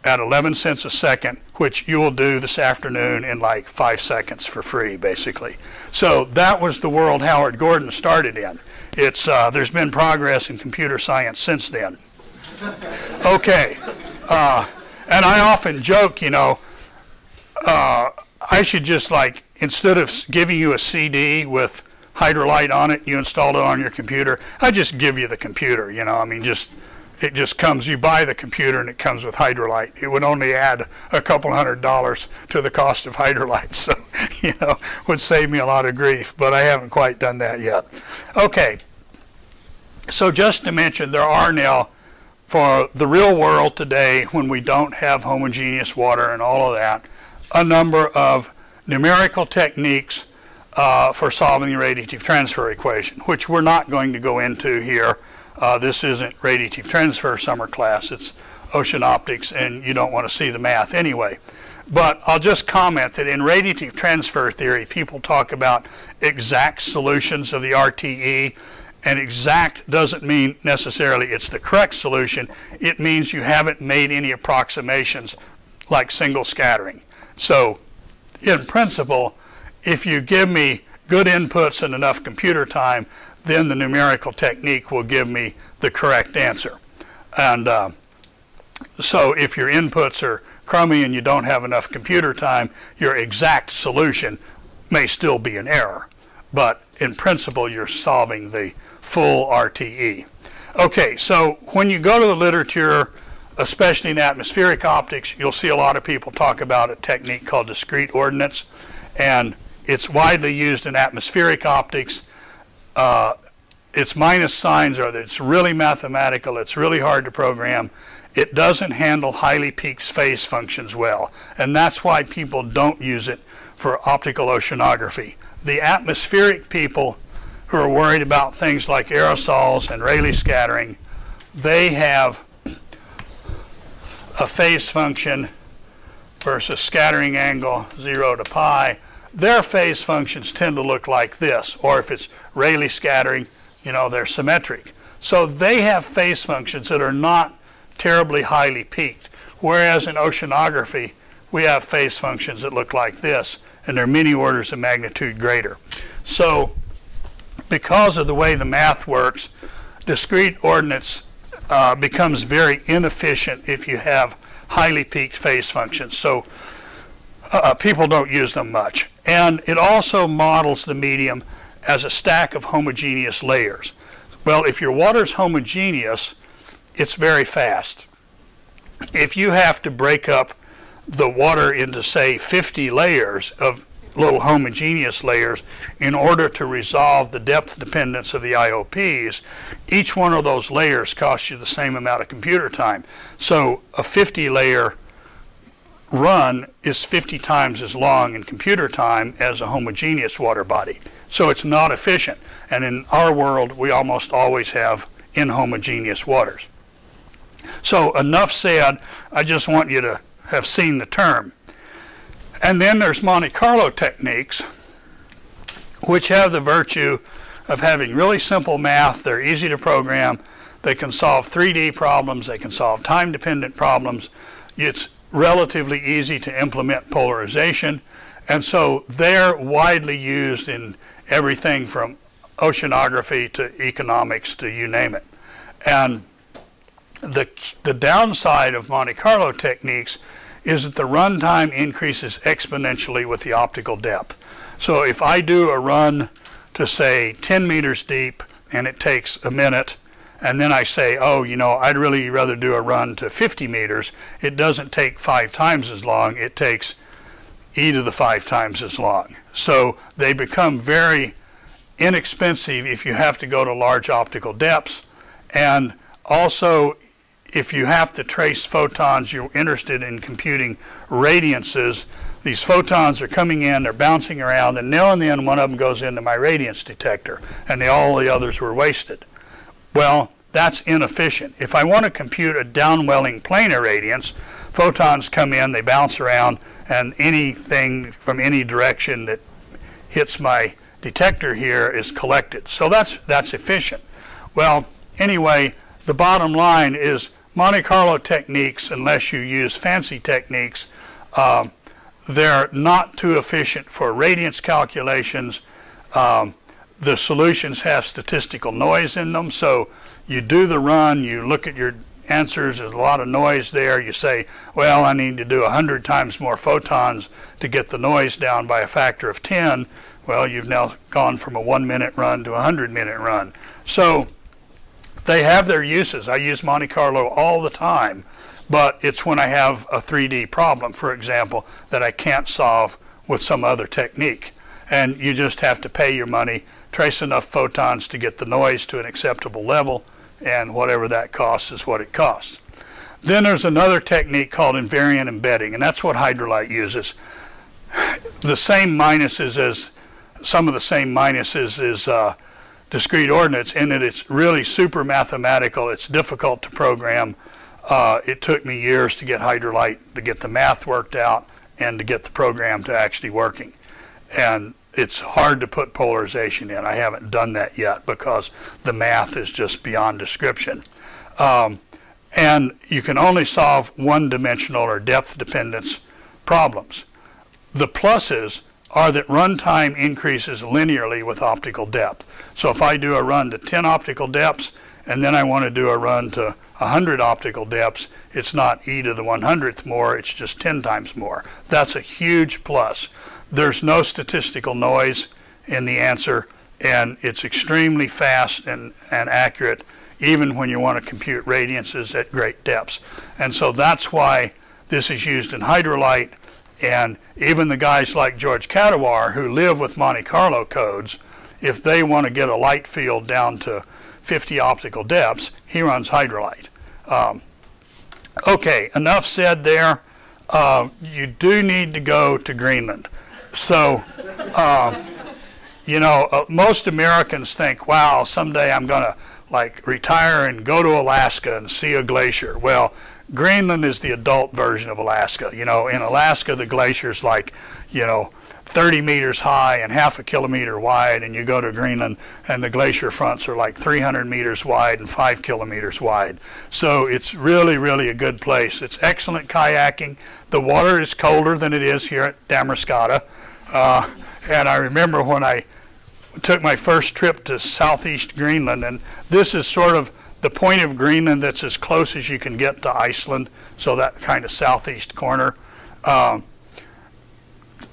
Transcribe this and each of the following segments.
at 11 cents a second, which you will do this afternoon in like 5 seconds for free, basically. So that was the world Howard Gordon started in. There's been progress in computer science since then. Okay, and I often joke, you know, I should just, like, instead of giving you a CD with Hydrolite on it, you install it on your computer, I just give you the computer, you know, I mean, it just comes, you buy the computer and it comes with Hydrolite. It would only add a couple $100 to the cost of Hydrolite, so, you know, would save me a lot of grief, but I haven't quite done that yet. Okay, so just to mention, there are now, for the real world today, when we don't have homogeneous water and all of that, a number of numerical techniques for solving the radiative transfer equation, which we're not going to go into here. This isn't radiative transfer summer class, it's ocean optics, and you don't want to see the math anyway. But I'll just comment that in radiative transfer theory, people talk about exact solutions of the RTE, and exact doesn't mean necessarily it's the correct solution. It means you haven't made any approximations like single scattering. So in principle, if you give me good inputs and enough computer time, then the numerical technique will give me the correct answer. And so if your inputs are crummy and you don't have enough computer time, your exact solution may still be an error. But in principle, you're solving the full RTE. Okay, so when you go to the literature, especially in atmospheric optics, you'll see a lot of people talk about a technique called discrete ordinates, and it's widely used in atmospheric optics. Its minus signs are that it's really mathematical, it's really hard to program. It doesn't handle highly peaked phase functions well, and that's why people don't use it for optical oceanography. The atmospheric people who are worried about things like aerosols and Rayleigh scattering, they have a phase function versus scattering angle 0 to pi. Their phase functions tend to look like this, or if it's Rayleigh scattering, you know, they're symmetric. So they have phase functions that are not terribly highly peaked, whereas in oceanography, we have phase functions that look like this, and they're many orders of magnitude greater. So because of the way the math works, discrete ordinates becomes very inefficient if you have highly peaked phase functions. So people don't use them much. And it also models the medium as a stack of homogeneous layers. Well, if your water's homogeneous, it's very fast. If you have to break up the water into, say, 50 layers of little homogeneous layers in order to resolve the depth dependence of the IOPs, each one of those layers costs you the same amount of computer time. So a 50-layer run is 50 times as long in computer time as a homogeneous water body. So it's not efficient. And in our world, we almost always have inhomogeneous waters. So enough said. I just want you to have seen the term. And then there's Monte Carlo techniques, which have the virtue of having really simple math. They're easy to program. They can solve 3D problems. They can solve time-dependent problems. It's relatively easy to implement polarization. And so they're widely used in everything from oceanography to economics to you name it. And the downside of Monte Carlo techniques is that the runtime increases exponentially with the optical depth. So if I do a run to, say, 10 meters deep and it takes a minute, and then I say, oh, you know, I'd really rather do a run to 50 meters, it doesn't take 5 times as long, it takes e to the 5 times as long. So they become very inexpensive if you have to go to large optical depths, and also if you have to trace photons, you're interested in computing radiances. These photons are coming in, they're bouncing around, and now and then one of them goes into my radiance detector, and all the others were wasted. Well, that's inefficient. If I want to compute a downwelling planar radiance, photons come in, they bounce around, and anything from any direction that hits my detector here is collected. So that's efficient. Well, anyway, the bottom line is Monte Carlo techniques, unless you use fancy techniques, they're not too efficient for radiance calculations. The solutions have statistical noise in them, so you do the run, you look at your answers, there's a lot of noise there. You say, well, I need to do 100 times more photons to get the noise down by a factor of 10. Well, you've now gone from a 1-minute run to a 100-minute run. So they have their uses. I use Monte Carlo all the time, but it's when I have a 3D problem, for example, that I can't solve with some other technique. And you just have to pay your money, trace enough photons to get the noise to an acceptable level, and whatever that costs is what it costs. Then there's another technique called invariant embedding, and that's what Hydrolite uses. The same minuses as, some of the same minuses as discrete ordinates, in that it's really super mathematical. It's difficult to program. It took me years to get Hydrolite, to get the math worked out, and to get the program to actually working. And it's hard to put polarization in. I haven't done that yet because the math is just beyond description. And you can only solve one-dimensional or depth dependence problems. The pluses are that runtime increases linearly with optical depth. So if I do a run to 10 optical depths and then I want to do a run to 100 optical depths, it's not e to the 100th more, it's just 10 times more. That's a huge plus. There's no statistical noise in the answer, and it's extremely fast and accurate, even when you want to compute radiances at great depths. And so that's why this is used in Hydrolite, and even the guys like George Kadawar, who live with Monte Carlo codes, if they want to get a light field down to 50 optical depths, he runs Hydrolite. Okay, enough said there. You do need to go to Greenland. So, you know, most Americans think, wow, someday I'm going to like retire and go to Alaska and see a glacier. Well, Greenland is the adult version of Alaska. You know, in Alaska, the glacier's like, you know, 30 meters high and half a kilometer wide, and you go to Greenland and the glacier fronts are like 300 meters wide and 5 kilometers wide. So it's really, really a good place. It's excellent kayaking. The water is colder than it is here at Damariscotta. And I remember when I took my first trip to southeast Greenland, and this is sort of the point of Greenland that's as close as you can get to Iceland, so that kind of southeast corner.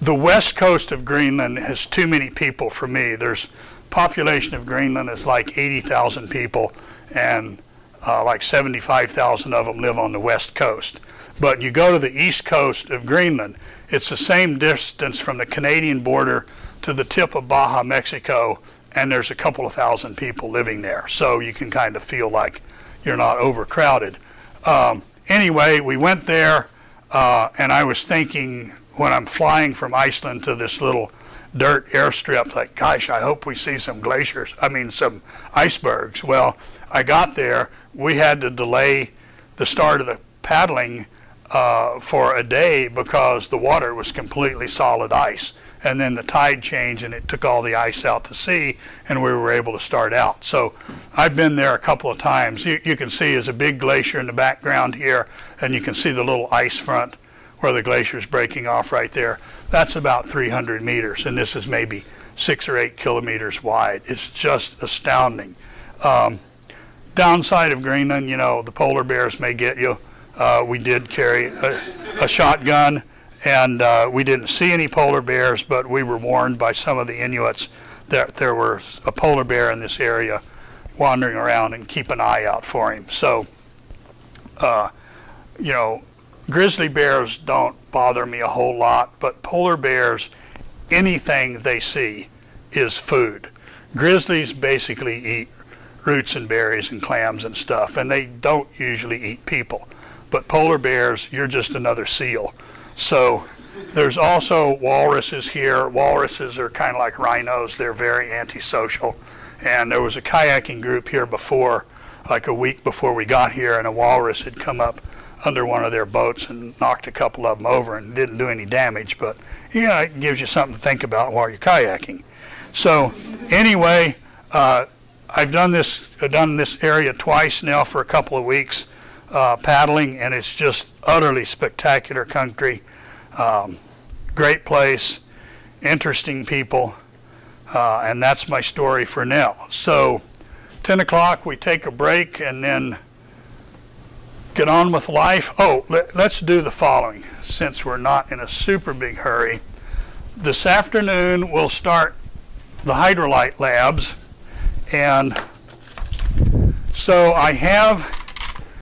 The west coast of Greenland has too many people for me. There's population of Greenland is like 80,000 people, and like 75,000 of them live on the west coast. But you go to the east coast of Greenland, it's the same distance from the Canadian border to the tip of Baja, Mexico, and there's a couple of thousand people living there. So you can kind of feel like you're not overcrowded. Anyway, we went there, and I was thinking when I'm flying from Iceland to this little dirt airstrip, like, gosh, I hope we see some glaciers, some icebergs. Well, I got there, we had to delay the start of the paddling for a day because the water was completely solid ice. And then the tide changed and it took all the ice out to sea, and we were able to start out. So I've been there a couple of times. You can see there's a big glacier in the background here, and you can see the little ice front where the glacier's breaking off right there. That's about 300 meters, and this is maybe 6 or 8 kilometers wide. It's just astounding. Downside of Greenland, you know, the polar bears may get you. We did carry a shotgun, and we didn't see any polar bears, but we were warned by some of the Inuits that there was a polar bear in this area wandering around, and keep an eye out for him. So, you know, grizzly bears don't bother me a whole lot, but polar bears, anything they see is food. Grizzlies basically eat roots and berries and clams and stuff, and they don't usually eat people. But polar bears, you're just another seal. So there's also walruses here. Walruses are kind of like rhinos. They're very antisocial. And there was a kayaking group here before, like a week before we got here, and a walrus had come up under one of their boats and knocked a couple of them over and didn't do any damage. But, you know, it gives you something to think about while you're kayaking. So anyway, I've done this area twice now for a couple of weeks. paddling, and it's just utterly spectacular country. Great place, interesting people, and that's my story for now. So 10 o'clock we take a break and then get on with life. Oh, let's do the following, since we're not in a super big hurry. This afternoon we'll start the hydrolyte labs, and so I have